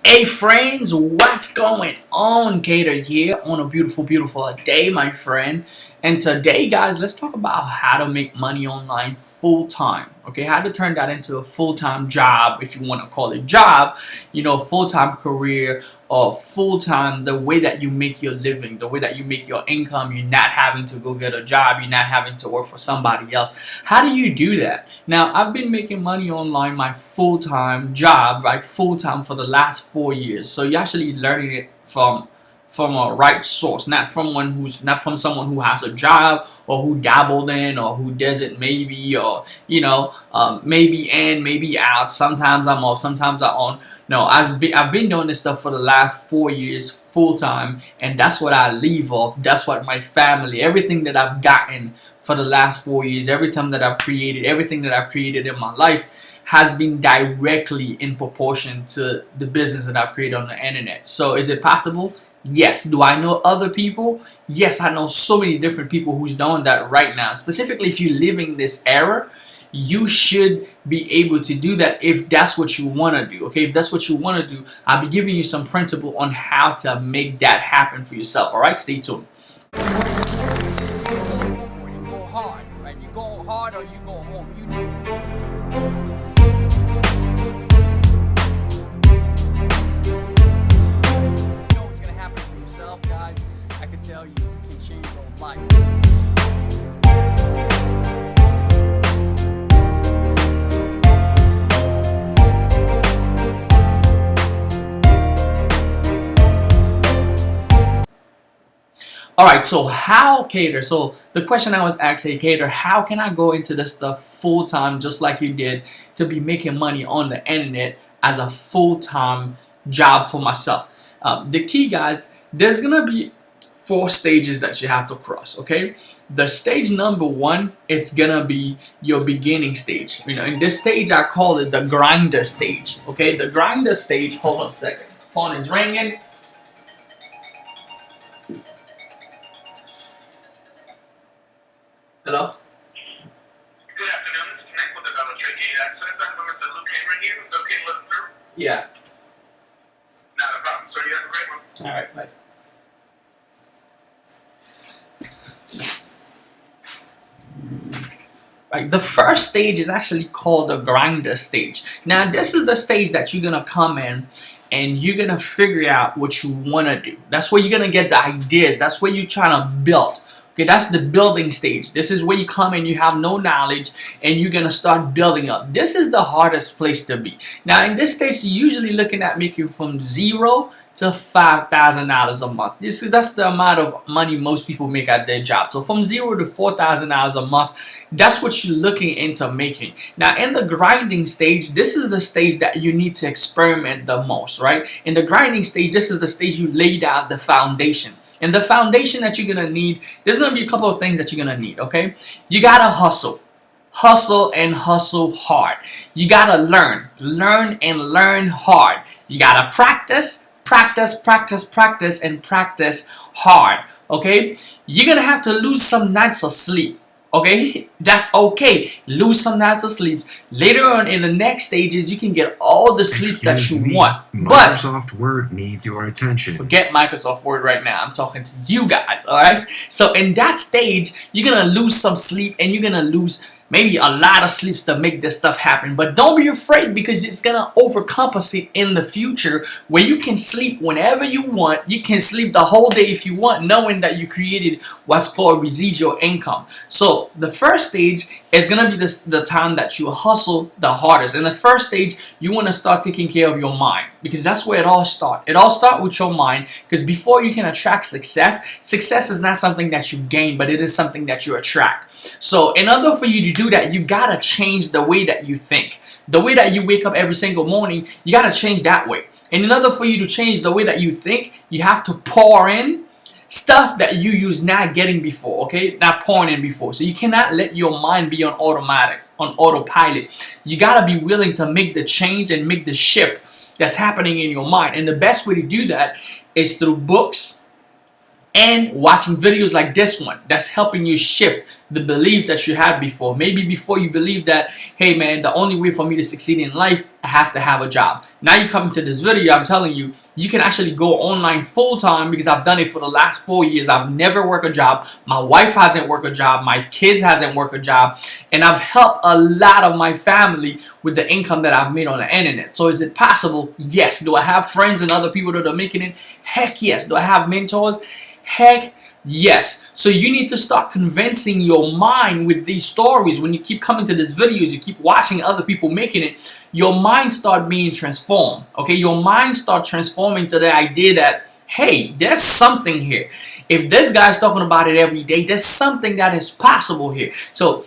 Hey friends, what's going on? Gator here on a beautiful day, my friend. And today, guys, let's talk about how to make money online full time. Okay, how to turn that into a full-time job, if you want to call it job, full-time career or full-time, the way that you make your living, the way that you make your income. You're not having to go get a job, you're not having to work for somebody else. How do you do that? Now, I've been making money online, my full-time job, right? Full-time for the last 4 years. So you're actually learning it from a right source, not from someone who has a job or who dabbled in or who does it maybe, or maybe in, maybe out. Sometimes I'm off, sometimes I'm on. No, I've been doing this stuff for the last 4 years full time, and that's what I leave off. That's what my family, everything that I've gotten for the last 4 years, everything that I've created in my life has been directly in proportion to the business that I've created on the internet. So is it possible? Yes. Do I know other people? Yes, I know so many different people who's doing that right now. Specifically, if you're living this era, you should be able to do that if that's what you want to do. Okay, if that's what you want to do, I'll be giving you some principle on how to make that happen for yourself. All right, stay tuned. You go hard, right? You go hard or you go home. Guys, I can tell you, you can change your life. Alright, so how, Cater? So the question I was asking, Cater, how can I go into this stuff full time just like you did to be making money on the internet as a full time job for myself? The key, guys, there's gonna be 4 stages that you have to cross. Okay, the stage number one, it's gonna be your beginning stage. In this stage, I call it the grinder stage. Okay, the grinder stage. Hold on a second. Phone is ringing. Hello. Good afternoon. This is Nick with the Dollar Trade Gate Access. I'm Mr. Luke Cameron here. Is it okay to listen through? Yeah. Not a problem, sir. You have a great one. All right. Bye. Right, the first stage is actually called the grinder stage. Now, this is the stage that you're gonna come in and you're gonna figure out what you wanna do. That's where you're gonna get the ideas. That's where you're trying to build. Okay, that's the building stage. This is where you come in, you have no knowledge, and you're gonna start building up. This is the hardest place to be. Now, in this stage, you're usually looking at making from $0 to $5,000 a month. That's the amount of money most people make at their job. So from $0 to $4,000 a month, that's what you're looking into making. Now, in the grinding stage, this is the stage that you need to experiment the most, right? In the grinding stage, this is the stage you lay down the foundation. And the foundation that you're gonna need, there's gonna be a couple of things that you're gonna need, okay? You gotta hustle. Hustle and hustle hard. You gotta learn and learn hard. You gotta practice, and practice hard, okay? You're gonna have to lose some nights of sleep. Okay, that's okay. Lose some nights of sleep. Later on in the next stages, you can get all the sleeps that you want. But Microsoft Word needs your attention. forget Microsoft Word right now. I'm talking to you guys, all right? So in that stage, you're going to lose some sleep and you're going to lose maybe a lot of sleeps to make this stuff happen. But don't be afraid, because it's going to overcompensate in the future, where you can sleep whenever you want. You can sleep the whole day if you want, knowing that you created what's called residual income. So the first stage is going to be the time that you hustle the hardest. In the first stage, you want to start taking care of your mind, because that's where it all starts. It all starts with your mind, because before you can attract success, success is not something that you gain, but it is something that you attract. So in order for you to do that, you gotta change the way that you think. The way that you wake up every single morning, you gotta change that way. And in order for you to change the way that you think, you have to pour in stuff that you use not getting before, okay? Not pouring in before. So you cannot let your mind be on automatic, on autopilot. You gotta be willing to make the change and make the shift that's happening in your mind. And the best way to do that is through books and watching videos like this one that's helping you shift the belief that you had before. Maybe before you believe that, hey man, the only way for me to succeed in life, I have to have a job. Now you come to this video, I'm telling you, you can actually go online full time, because I've done it for the last 4 years. I've never worked a job. My wife hasn't worked a job. My kids hasn't worked a job. And I've helped a lot of my family with the income that I've made on the internet. So is it possible? Yes. Do I have friends and other people that are making it? Heck yes. Do I have mentors? Heck yes. So you need to start convincing your mind with these stories. When you keep coming to these videos, you keep watching other people making it, your mind start being transformed. Okay, your mind start transforming to the idea that, hey, there's something here. If this guy's talking about it every day, there's something that is possible here. So,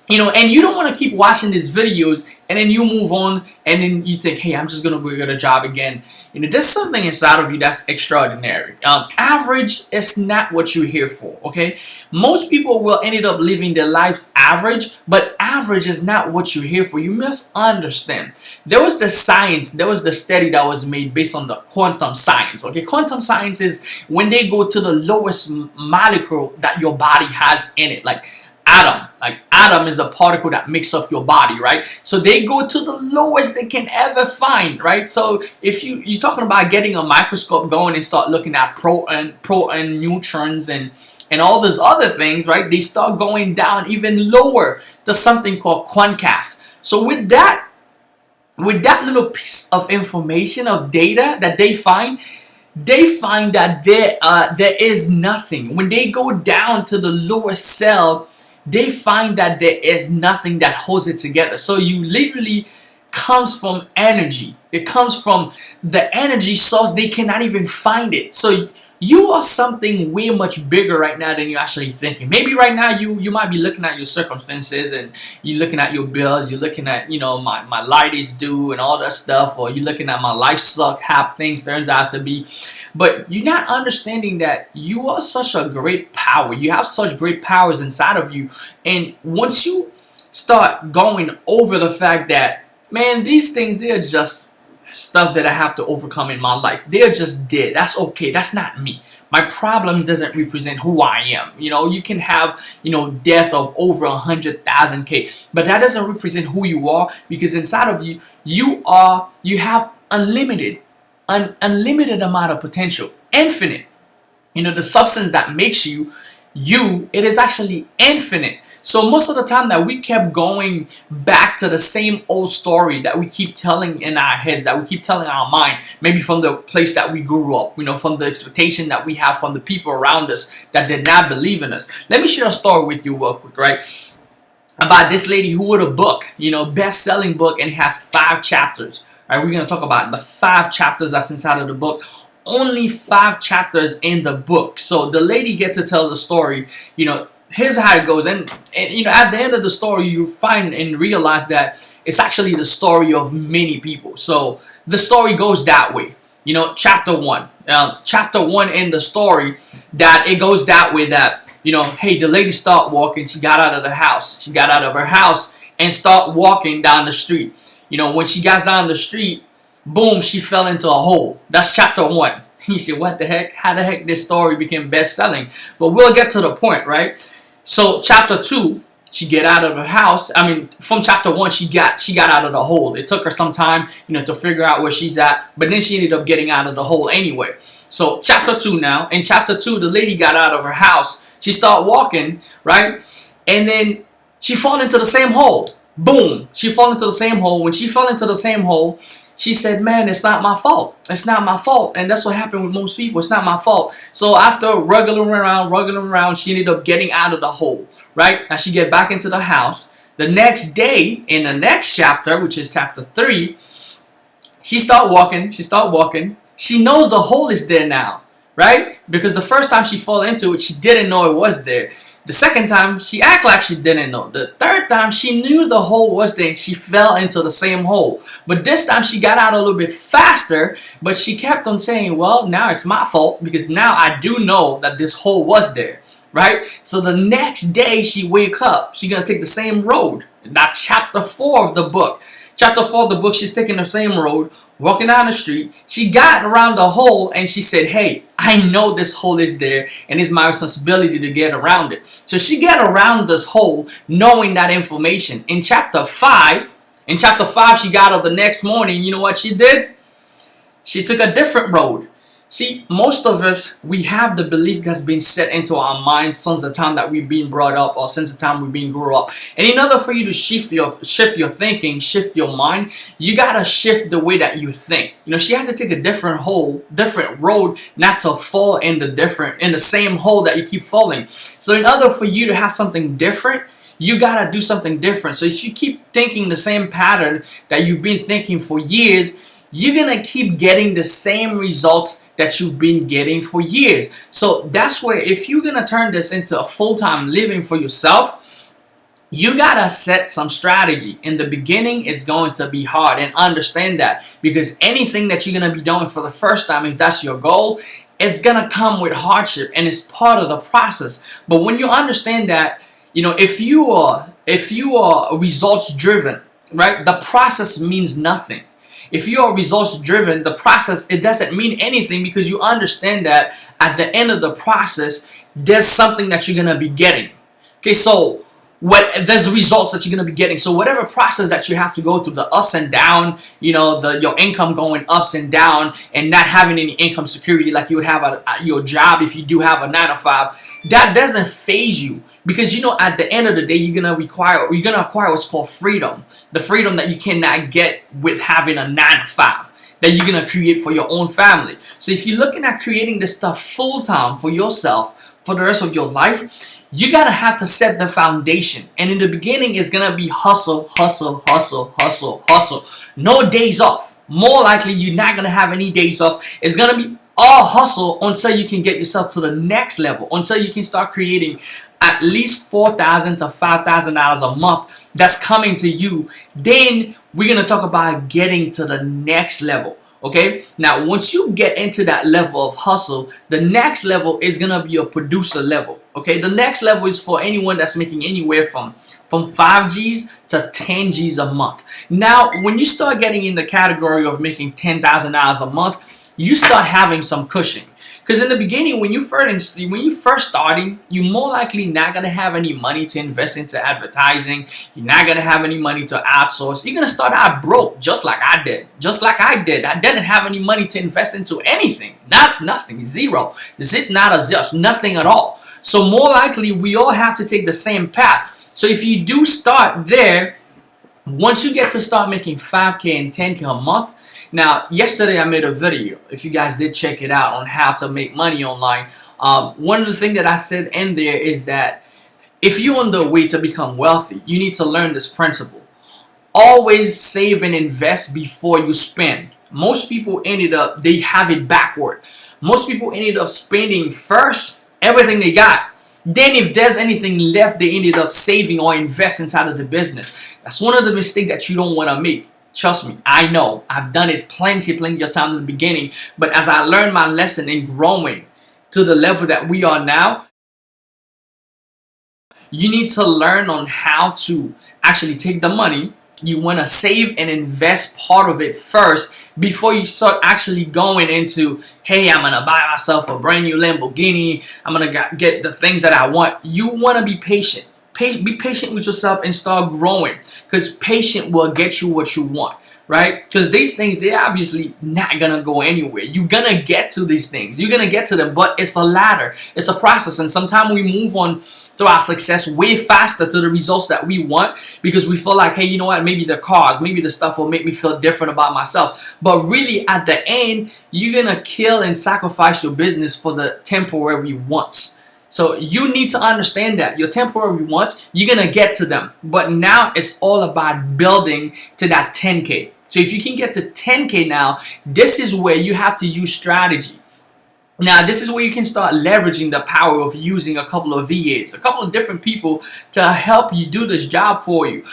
you know, and you don't want to keep watching these videos and then you move on and then you think, hey, I'm just going to go get a job again. You know, there's something inside of you that's extraordinary. Average is not what you're here for, okay? Most people will end up living their lives average, but average is not what you're here for. You must understand. There was the science, there was the study that was made based on the quantum science, okay? Quantum science is when they go to the lowest molecule that your body has in it, like atom. Like atom is a particle that makes up your body, right? So they go to the lowest they can ever find, right? So if you're talking about getting a microscope going and start looking at protein, neutrons, and all those other things, right? They start going down even lower to something called Quantcast. So with that little piece of information, of data that they find that there is nothing. When they go down to the lowest cell, they find that there is nothing that holds it together. So you literally comes from energy. It comes from the energy source. They cannot even find it. So you are something way much bigger right now than you're actually thinking. Maybe right now you might be looking at your circumstances and you're looking at your bills. You're looking at, you know, my light is due and all that stuff, or you're looking at my life suck, how things turns out to be. But you're not understanding that you are such a great power. You have such great powers inside of you. And once you start going over the fact that, man, these things, they're just stuff that I have to overcome in my life. They're just dead. That's okay. That's not me. My problem doesn't represent who I am. You know, you can have, you know, death of over 100,000 K, but that doesn't represent who you are, because inside of you, you have unlimited amount of potential, infinite. You know, the substance that makes you, it is actually infinite. So most of the time that we kept going back to the same old story that we keep telling in our heads, that we keep telling our mind, maybe from the place that we grew up, you know, from the expectation that we have from the people around us that did not believe in us. Let me share a story with you real quick, right? About this lady who wrote a book, you know, best-selling book, and it has 5 chapters. Right, we're going to talk about the 5 chapters that's inside of the book. Only 5 chapters in the book. So the lady gets to tell the story, you know, here's how it goes. And you know, at the end of the story, you find and realize that it's actually the story of many people. So the story goes that way. You know, chapter 1 in the story, that it goes that way, that, you know, hey, the lady started walking. She got out of the house. She got out of her house and started walking down the street. You know, when she got down the street, boom, she fell into a hole. That's chapter 1. You say, what the heck? How the heck this story became best-selling? But we'll get to the point, right? So chapter 2, she get out of her house. I mean, from chapter 1, she got out of the hole. It took her some time, you know, to figure out where she's at. But then she ended up getting out of the hole anyway. So chapter 2 now. In chapter 2, the lady got out of her house. She started walking, right? And then she fell into the same hole. Boom, she fell into the same hole. When she fell into the same hole, she said, man, it's not my fault. It's not my fault. And that's what happened with most people. It's not my fault. So after ruggling around, she ended up getting out of the hole, right? Now she get back into the house. The next day, in the next chapter, which is chapter 3, she start walking. She knows the hole is there now, right? Because the first time she fell into it, she didn't know it was there. The second time, she acted like she didn't know. The third time, she knew the hole was there and she fell into the same hole. But this time, she got out a little bit faster, but she kept on saying, well, now it's my fault because now I do know that this hole was there, right? So the next day, she wake up. She's going to take the same road. Now, chapter 4 of the book. Chapter 4 of the book, she's taking the same road, walking down the street. She got around the hole and she said, hey, I know this hole is there and it's my responsibility to get around it. So she got around this hole knowing that information. In chapter 5, she got up the next morning. You know what she did? She took a different road. See, most of us, we have the belief that's been set into our minds since the time that we've been brought up or since the time we've been grew up. And in order for you to shift your thinking, shift your mind, you gotta shift the way that you think. You know, she had to take a different road, not to fall in the same hole that you keep falling. So in order for you to have something different, you gotta do something different. So if you keep thinking the same pattern that you've been thinking for years, you're gonna keep getting the same results that you've been getting for years. So that's where, if you're gonna turn this into a full-time living for yourself, you gotta set some strategy. In the beginning, it's going to be hard, and understand that, because anything that you're gonna be doing for the first time, if that's your goal, it's gonna come with hardship, and it's part of the process. But when you understand that, you know, if you are results driven, right, the process means nothing. If you are results driven, the process, it doesn't mean anything, because you understand that at the end of the process, there's something that you're going to be getting. Okay, so there's results that you're going to be getting. So whatever process that you have to go through, the ups and down, you know, your income going ups and down and not having any income security like you would have at your job if you do have a 9-to-5, that doesn't phase you. Because, you know, at the end of the day, you're gonna acquire what's called freedom. The freedom that you cannot get with having a 9-to-5, that you're gonna create for your own family. So if you're looking at creating this stuff full time for yourself for the rest of your life, you gotta have to set the foundation. And in the beginning, it's gonna be hustle, hustle, hustle, hustle, hustle. No days off. More likely, you're not gonna have any days off. It's gonna be all hustle until you can get yourself to the next level, until you can start creating at least $4,000 to $5,000 a month that's coming to you. Then we're going to talk about getting to the next level. Okay, now once you get into that level of hustle, the next level is going to be a producer level. Okay, the next level is for anyone that's making anywhere from 5 G's to 10 G's a month. Now when you start getting in the category of making $10,000 a month, you start having some cushion. Because in the beginning, when you first starting, you're more likely not gonna have any money to invest into advertising. You're not gonna have any money to outsource. You're gonna start out broke, just like I did. I didn't have any money to invest into anything. Nothing. Zero. Not a zilch. Nothing at all. So more likely, we all have to take the same path. So if you do start there, once you get to start making 5K and 10K a month. Now, yesterday I made a video, if you guys did check it out, on how to make money online. One of the things that I said in there is that if you're on the way to become wealthy, you need to learn this principle. Always save and invest before you spend. Most people they have it backward. Most people ended up spending first everything they got. Then if there's anything left, they ended up saving or invest inside of the business. That's one of the mistakes that you don't want to make. Trust me, I know. I've done it plenty of time in the beginning. But as I learned my lesson in growing to the level that we are now, you need to learn on how to actually take the money. You want to save and invest part of it first before you start actually going into, hey, I'm going to buy myself a brand new Lamborghini. I'm going to get the things that I want. You want to be patient. Be patient with yourself and start growing, because patience will get you what you want, right? Because these things, they're obviously not gonna go anywhere. You're gonna get to these things, you're gonna get to them, but it's a ladder, it's a process, and sometimes we move on to our success way faster, to the results that we want, because we feel like, hey, you know what, maybe the cars, maybe the stuff will make me feel different about myself. But really, at the end, you're gonna kill and sacrifice your business for the temporary wants. So you need to understand that your temporary wants, you're going to get to them. But now it's all about building to that 10K. So if you can get to 10K now, this is where you have to use strategy. Now, this is where you can start leveraging the power of using a couple of VAs, a couple of different people to help you do this job for you.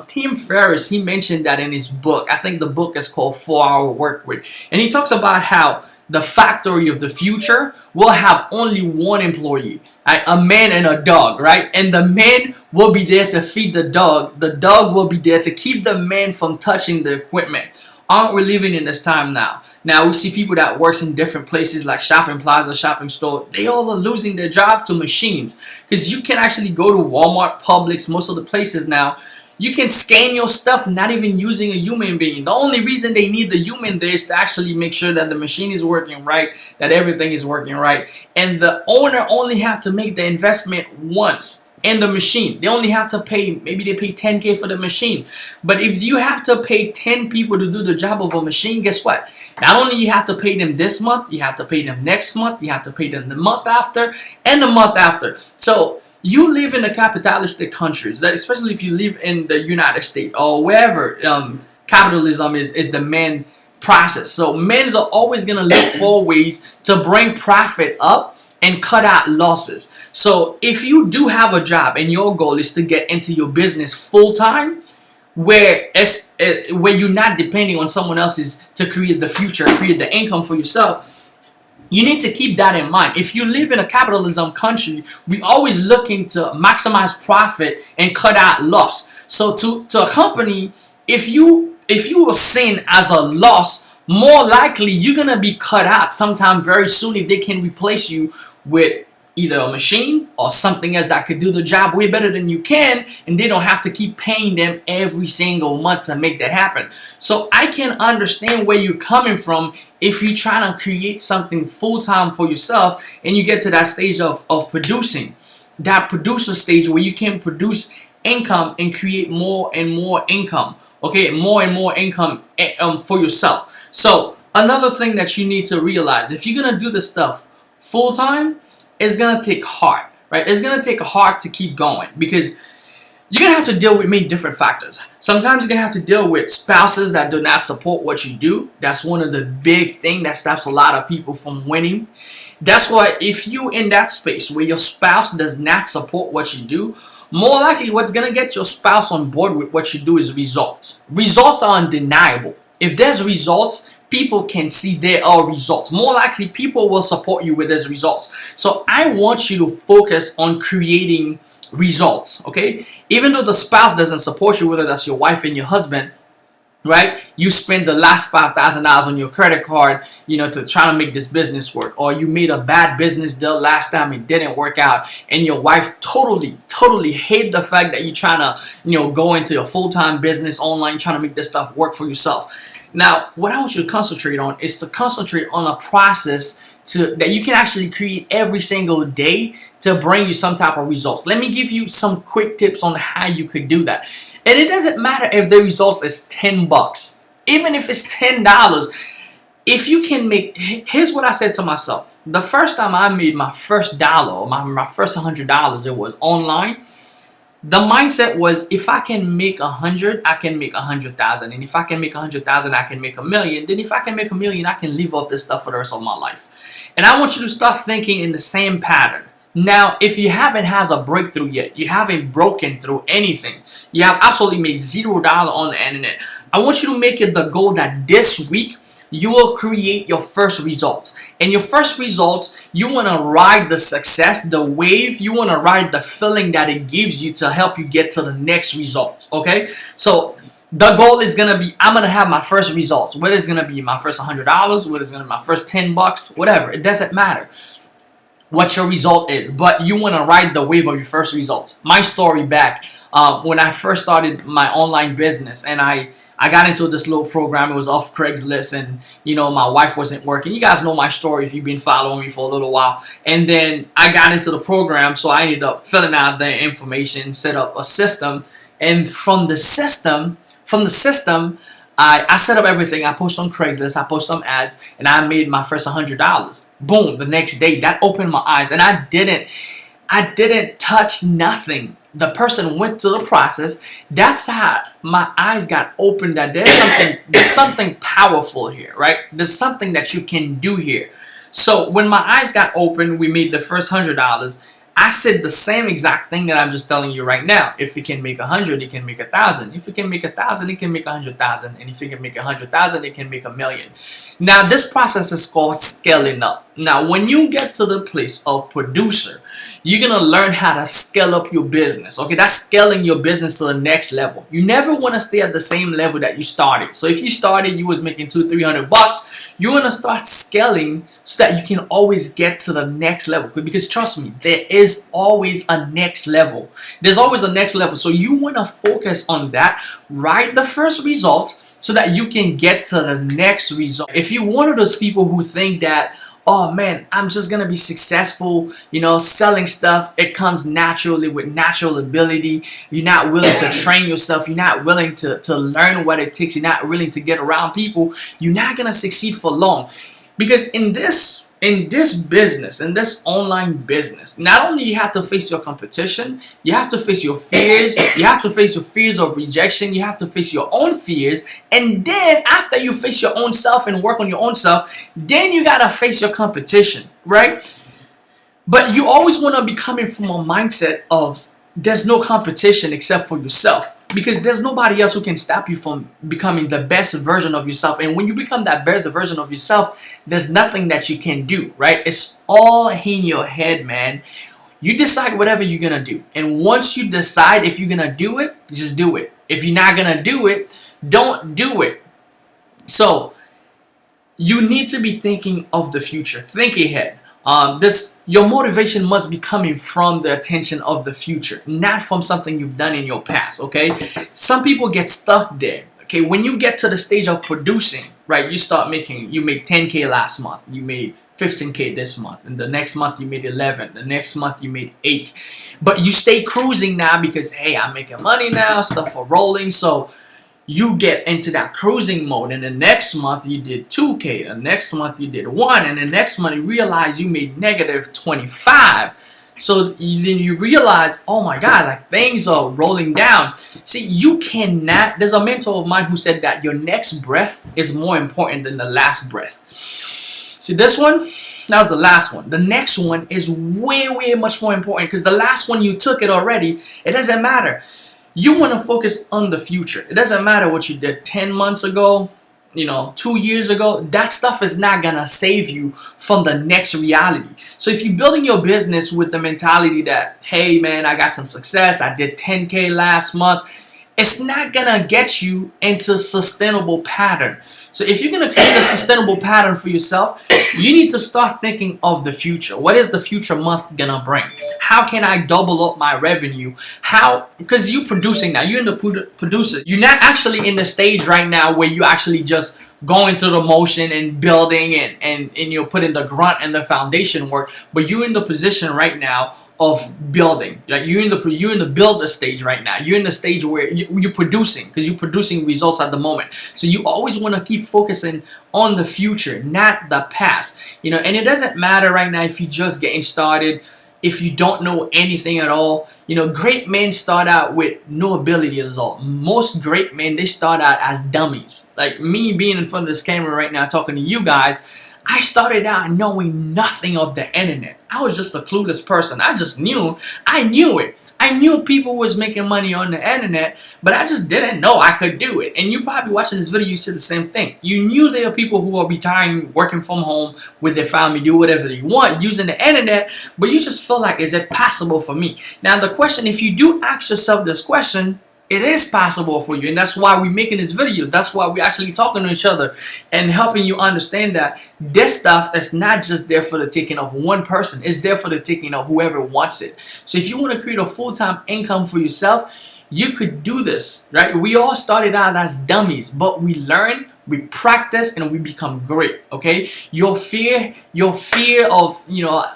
Tim Ferriss, he mentioned that in his book. I think the book is called 4-Hour Workweek. And he talks about how the factory of the future will have only one employee. right? A man and a dog, right? And the man will be there to feed the dog. The dog will be there to keep the man from touching the equipment. Aren't we living in this time now? Now we see people that works in different places like shopping plaza, shopping store. They all are losing their job to machines, because you can actually go to Walmart, Publix, most of the places now. You can scan your stuff not even using a human being. The only reason they need the human there is to actually make sure that the machine is working right, that everything is working right. And the owner only have to make the investment once in the machine. They only have to pay, maybe they pay 10K for the machine. But if you have to pay 10 people to do the job of a machine, guess what? Not only you have to pay them this month, you have to pay them next month, you have to pay them the month after, and the month after. So you live in a capitalistic countries, that especially if you live in the United States or wherever capitalism is the main process. So men are always gonna look for ways to bring profit up and cut out losses. So if you do have a job and your goal is to get into your business full time, where you're not depending on someone else's to create the future, create the income for yourself, you need to keep that in mind. If you live in a capitalism country, we always looking to maximize profit and cut out loss. So to a company, if you are seen as a loss, more likely you're gonna be cut out sometime very soon if they can replace you with either a machine or something else that could do the job way better than you can, and they don't have to keep paying them every single month to make that happen. So I can understand where you're coming from if you're trying to create something full-time for yourself and you get to that stage of producing, that producer stage where you can produce income and create more and more income, okay, more and more income for yourself. So another thing that you need to realize, if you're gonna do this stuff full-time, it's gonna take heart, right? It's gonna take heart to keep going, because you're gonna have to deal with many different factors. Sometimes you're gonna have to deal with spouses that do not support what you do. That's one of the big things that stops a lot of people from winning. That's why if you in that space where your spouse does not support what you do, more likely what's gonna get your spouse on board with what you do is results. Results are undeniable. If there's results, people can see there are results. More likely people will support you with those results. So I want you to focus on creating results, okay? Even though the spouse doesn't support you, whether that's your wife and your husband, right? You spend the last $5,000 on your credit card, to try to make this business work, or you made a bad business deal last time, it didn't work out, and your wife totally hate the fact that you're trying to, go into your full-time business online, trying to make this stuff work for yourself. Now, what I want you to concentrate on is to concentrate on a process that you can actually create every single day to bring you some type of results. Let me give you some quick tips on how you could do that. And it doesn't matter if the results is $10, even if it's $10. If you can make, here's what I said to myself. The first time I made my first dollar, or my first $100, it was online. The mindset was, if I can make 100, I can make 100,000. And if I can make 100,000, I can make 1,000,000. Then if I can make 1,000,000, I can live off this stuff for the rest of my life. And I want you to start thinking in the same pattern. Now, if you haven't had a breakthrough yet, you haven't broken through anything, you have absolutely made $0 on the internet, I want you to make it the goal that this week you will create your first results. And your first results, you want to ride the success, the wave. You want to ride the feeling that it gives you to help you get to the next results, okay? So the goal is going to be, I'm going to have my first results. Whether it's going to be my first $100, whether it's going to be my first $10, whatever. It doesn't matter what your result is, but you want to ride the wave of your first results. My story back when I first started my online business, and I got into this little program. It was off Craigslist, and my wife wasn't working. You guys know my story if you've been following me for a little while. And then I got into the program, so I ended up filling out the information, set up a system, and from the system, I set up everything. I posted on Craigslist, I posted some ads, and I made my first $100. Boom! The next day, that opened my eyes, and I didn't touch nothing. The person went through the process. That's how my eyes got opened, that there's something powerful here, right? There's something that you can do here. So when my eyes got open, we made the first $100. I said the same exact thing that I'm just telling you right now. If you can make 100, you can make 1,000. If you can make 1,000, you can make 100,000. And if you can make 100,000, you can make 1,000,000. Now, this process is called scaling up. Now, when you get to the place of producer, you're gonna learn how to scale up your business. Okay, that's scaling your business to the next level. You never want to stay at the same level that you started. So if you started, you was making $200-300, you want to start scaling so that you can always get to the next level. Because trust me, there is always a next level. There's always a next level. So you want to focus on that. Write the first result so that you can get to the next result. If you're one of those people who think that, oh man, I'm just gonna be successful, selling stuff, it comes naturally with natural ability. You're not willing to train yourself, you're not willing to learn what it takes, you're not willing to get around people, you're not gonna succeed for long. Because in this business, in this online business, not only you have to face your competition, you have to face your fears, you have to face your fears of rejection, you have to face your own fears, and then after you face your own self and work on your own self, then you gotta face your competition, right? But you always want to be coming from a mindset of there's no competition except for yourself, because there's nobody else who can stop you from becoming the best version of yourself. And when you become that best version of yourself, there's nothing that you can do, right? It's all in your head, man. You decide whatever you're gonna do, and once you decide if you're gonna do it, just do it. If you're not gonna do it, don't do it. So you need to be thinking of the future. Think ahead. Your motivation must be coming from the attention of the future, not from something you've done in your past. Okay, some people get stuck there. Okay, when you get to the stage of producing, right, you made 10K last month, you made 15K this month, and the next month you made 11, the next month you made 8, but you stay cruising now because, hey, I'm making money now, stuff are rolling, so you get into that cruising mode, and the next month you did 2K, the next month you did 1, and the next month you realize you made negative 25. So then you realize, oh my God, like things are rolling down. See, you cannot, there's a mentor of mine who said that your next breath is more important than the last breath. See this one? That was the last one. The next one is way, way much more important, because the last one you took it already. It doesn't matter. You want to focus on the future. It doesn't matter what you did 10 months ago, 2 years ago. That stuff is not going to save you from the next reality. So if you're building your business with the mentality that, hey man, I got some success, I did 10K last month, it's not going to get you into sustainable pattern. So if you're going to create a sustainable pattern for yourself, you need to start thinking of the future. What is the future month going to bring? How can I double up my revenue? Because you're producing now. You're in the producer. You're not actually in the stage right now where you actually just going through the motion and building and you're putting the grunt and the foundation work, but you're in the position right now of building. Like you're in the builder stage right now. You're in the stage where you're producing, because you're producing results at the moment. So you always want to keep focusing on the future, not the past. And it doesn't matter right now if you're just getting started, if you don't know anything at all. Great men start out with no ability at all. Most great men, they start out as dummies. Like me being in front of this camera right now talking to you guys, I started out knowing nothing of the internet. I was just a clueless person. I knew it. I knew people was making money on the internet, but I just didn't know I could do it. And you probably watching this video, you said the same thing. You knew there are people who are retiring, working from home with their family, do whatever they want using the internet, but you just feel like, is it possible for me? Now the question, if you do ask yourself this question, it is possible for you, and that's why we're making these videos. That's why we're actually talking to each other and helping you understand that this stuff is not just there for the taking of one person. It's there for the taking of whoever wants it. So if you want to create a full-time income for yourself, you could do this, right? We all started out as dummies, but we learn, we practice, and we become great. Okay, your fear of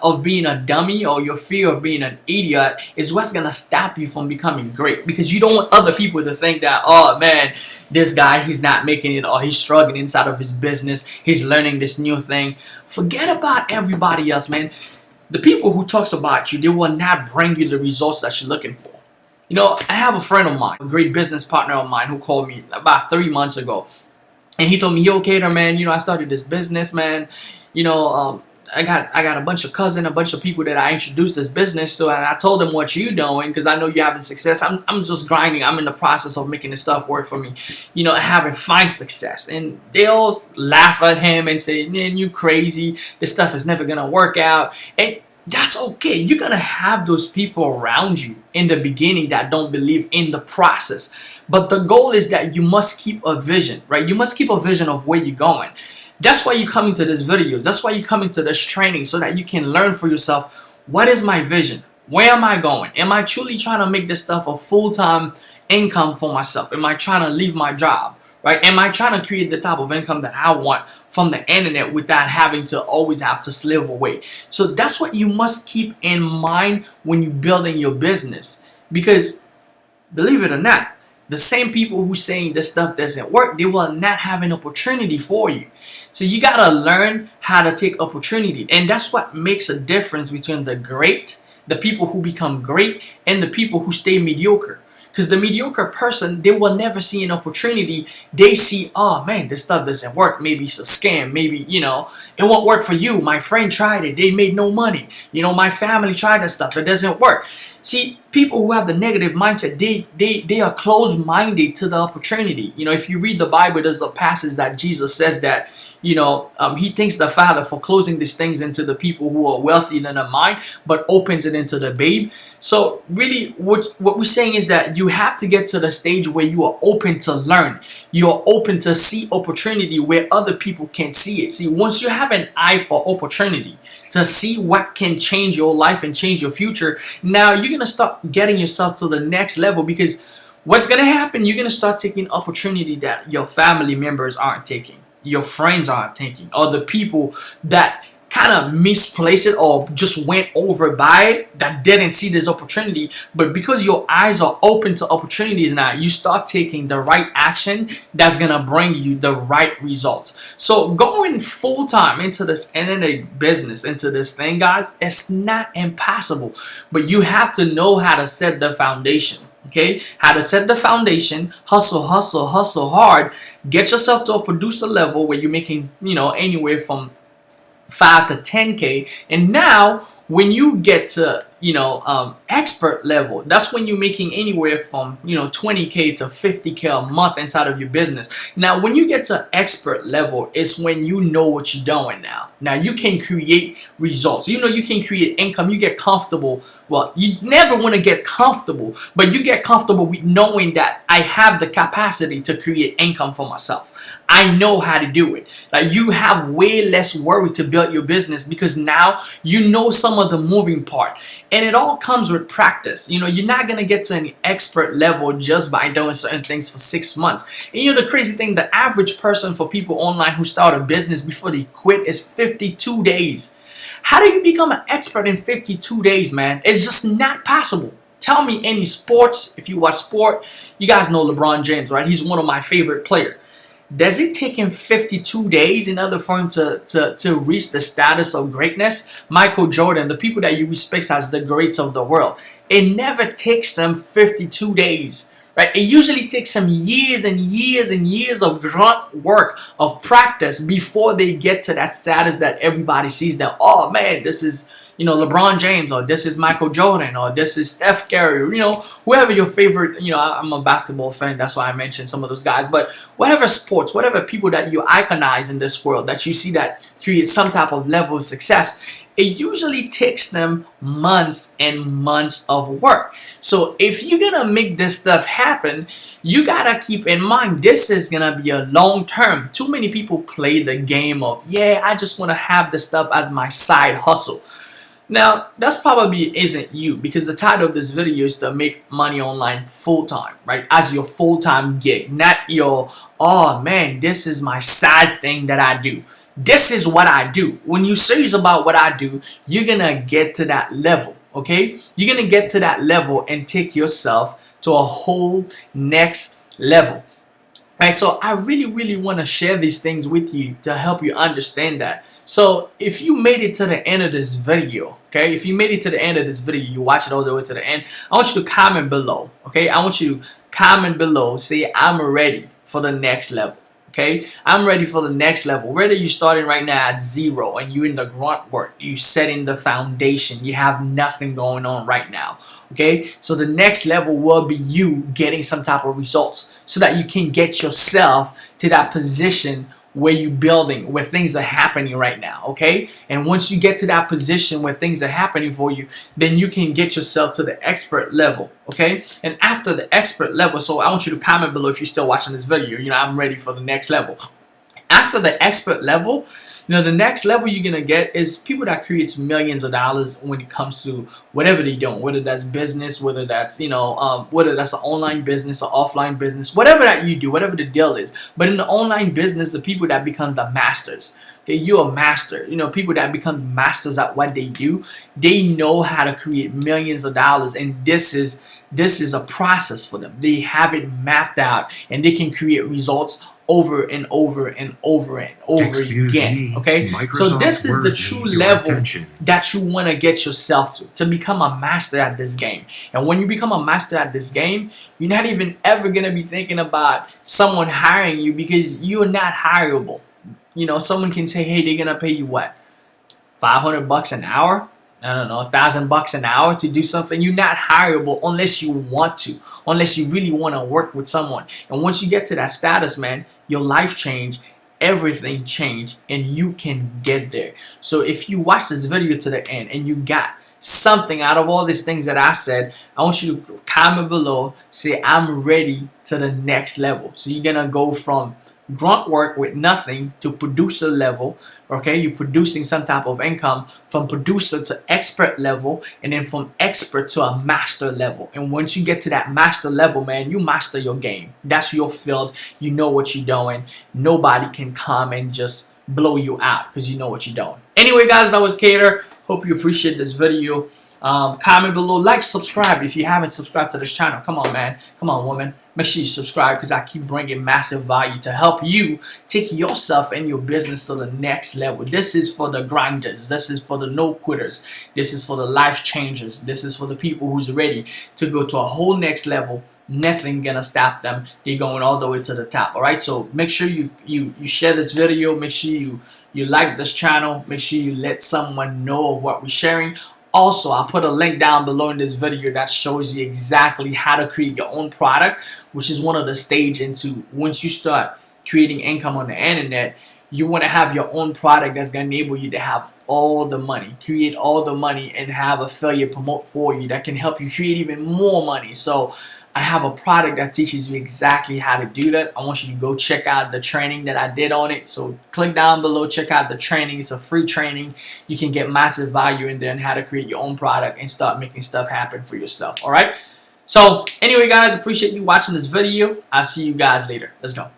of being a dummy, or your fear of being an idiot, is what's gonna stop you from becoming great, because you don't want other people to think that, oh man, this guy, he's not making it, or he's struggling inside of his business, he's learning this new thing. Forget about everybody else, man. The people who talks about you, they will not bring you the results that you're looking for. I have a friend of mine, a great business partner of mine, who called me about 3 months ago. And he told me, yo, Kader, man, I started this business, man. I got a bunch of cousins, a bunch of people that I introduced this business to, and I told them what you doing, because I know you're having success. I'm just grinding. I'm in the process of making this stuff work for me, having fine success. And they'll laugh at him and say, man, you crazy. This stuff is never gonna work out. And That's okay. You're gonna have those people around you in the beginning that don't believe in the process. But the goal is that you must keep a vision, right? You must keep a vision of where you're going. That's why you're coming to these videos. That's why you're coming to this training so that you can learn for yourself, what is my vision? Where am I going? Am I truly trying to make this stuff a full-time income for myself? Am I trying to leave my job? Right? Am I trying to create the type of income that I want from the internet without having to always have to slave away? So that's what you must keep in mind when you're building your business. Because believe it or not, the same people who saying this stuff doesn't work, they will not have an opportunity for you. So you gotta learn how to take opportunity. And that's what makes a difference between the people who become great, and the people who stay mediocre. Because the mediocre person, they will never see an opportunity. They see, oh man, this stuff doesn't work. Maybe it's a scam. Maybe, it won't work for you. My friend tried it. They made no money. My family tried that stuff. It doesn't work. See, people who have the negative mindset, they are closed-minded to the opportunity. If you read the Bible, there's a passage that Jesus says that, he thanks the Father for closing these things into the people who are wealthy in their mind, but opens it into the babe. So really, what we're saying is that you have to get to the stage where you are open to learn. You are open to see opportunity where other people can't see it. See, once you have an eye for opportunity to see what can change your life and change your future, now you're going to start getting yourself to the next level. Because what's going to happen, you're going to start taking opportunity that your family members aren't taking, your friends aren't taking, or the people that kind of misplaced it or just went over by it, that didn't see this opportunity. But because your eyes are open to opportunities now, you start taking the right action that's gonna bring you the right results. So going full-time into this internet business, into this thing, guys, it's not impossible, but you have to know how to set the foundation. Okay, how to set the foundation, hustle hard, get yourself to a producer level where you're making anywhere from 5 to 10K. And now when you get to expert level, that's when you're making anywhere from 20K to 50K a month inside of your business. Now when you get to expert level, it's when you know what you're doing. Now you can create results, you can create income. You get comfortable. Well, you never want to get comfortable, but you get comfortable with knowing that I have the capacity to create income for myself. I know how to do it. Like, you have way less worry to build your business because now you know some of the moving part. And it all comes with practice. You're not going to get to an expert level just by doing certain things for 6 months. And the crazy thing, the average person for people online who start a business before they quit is 52 days. How do you become an expert in 52 days, man? It's just not possible. Tell me any sports. If you watch sport, you guys know LeBron James, right? He's one of my favorite players. Does it take him 52 days in order for him to reach the status of greatness? Michael Jordan, the people that you respect as the greats of the world, it never takes them 52 days, right? It usually takes them years and years and years of grunt work, of practice, before they get to that status that everybody sees them. Oh man, this is LeBron James, or this is Michael Jordan, or this is Steph Curry, whoever your favorite, I'm a basketball fan, that's why I mentioned some of those guys, but whatever sports, whatever people that you iconize in this world, that you see that create some type of level of success, it usually takes them months and months of work. So if you're gonna make this stuff happen, you gotta keep in mind this is gonna be a long term. Too many people play the game of, yeah, I just want to have this stuff as my side hustle. Now, that's probably isn't you, because the title of this video is to make money online full-time, right? As your full-time gig, not your, oh man, this is my side thing that I do. This is what I do. When you're serious about what I do, you're going to get to that level, okay? You're going to get to that level and take yourself to a whole next level. Right, so I really want to share these things with you to help you understand that. So if you made it to the end of this video, okay, if you made it to the end of this video, you watch it all the way to the end, I want you to comment below, okay? I want you to comment below, say I'm ready for the next level, okay? I'm ready for the next level. Whether you're starting right now at 0 and you're in the grunt work, you're setting the foundation, you have nothing going on right now, okay? So the next level will be you getting some type of results, so that you can get yourself to that position where you're building, where things are happening right now, okay? And once you get to that position where things are happening for you, then you can get yourself to the expert level, okay? And after the expert level, so I want you to comment below if you're still watching this video. You know, I'm ready for the next level. After the expert level, you know, the next level you're gonna get is people that creates millions of dollars when it comes to whatever they're doing, whether that's business, whether that's, you know, whether that's an online business or offline business, whatever that you do, whatever the deal is. But in the online business, the people that become the masters, okay, you're a master. You know, people that become masters at what they do, they know how to create millions of dollars, and this is a process for them. They have it mapped out, and they can create results over and over and over and over Excuse again. me, Okay, so Microsoft this is the Word true needs your level attention. that you want to get yourself to become a master at this game. And when you become a master at this game, you're not even ever gonna be thinking about someone hiring you, because you're not hireable. You know, someone can say, hey, they're gonna pay you what, $500 an hour? I don't know, $1,000 an hour to do something. You're not hireable unless you want to, unless you really want to work with someone. And once you get to that status, man, your life change, everything change, and you can get there. So if you watch this video to the end and you got something out of all these things that I said, I want you to comment below, say I'm ready to the next level. So you're gonna go from grunt work with nothing to producer level. Okay, you're producing some type of income, from producer to expert level, and then from expert to a master level. And once you get to that master level, man, you master your game. That's your field. You know what you're doing. Nobody can come and just blow you out because you know what you're doing. Anyway, guys, that was Kader. Hope you appreciate this video. Comment below, like, subscribe if you haven't subscribed to this channel. Come on, man. Come on, woman. Make sure you subscribe, because I keep bringing massive value to help you take yourself and your business to the next level. This is for the grinders. This is for the no quitters. This is for the life changers. This is for the people who's ready to go to a whole next level. Nothing gonna stop them. They're going all the way to the top. All right, so make sure you share this video. Make sure you like this channel. Make sure you let someone know of what we're sharing. Also, I'll put a link down below in this video that shows you exactly how to create your own product, which is one of the stage into once you start creating income on the internet. You want to have your own product that's going to enable you to have all the money, create all the money, and have affiliate promote for you that can help you create even more money. So I have a product that teaches you exactly how to do that. I want you to go check out the training that I did on it. So click down below, check out the training. It's a free training. You can get massive value in there and how to create your own product and start making stuff happen for yourself. All right. So anyway, guys, appreciate you watching this video. I'll see you guys later. Let's go.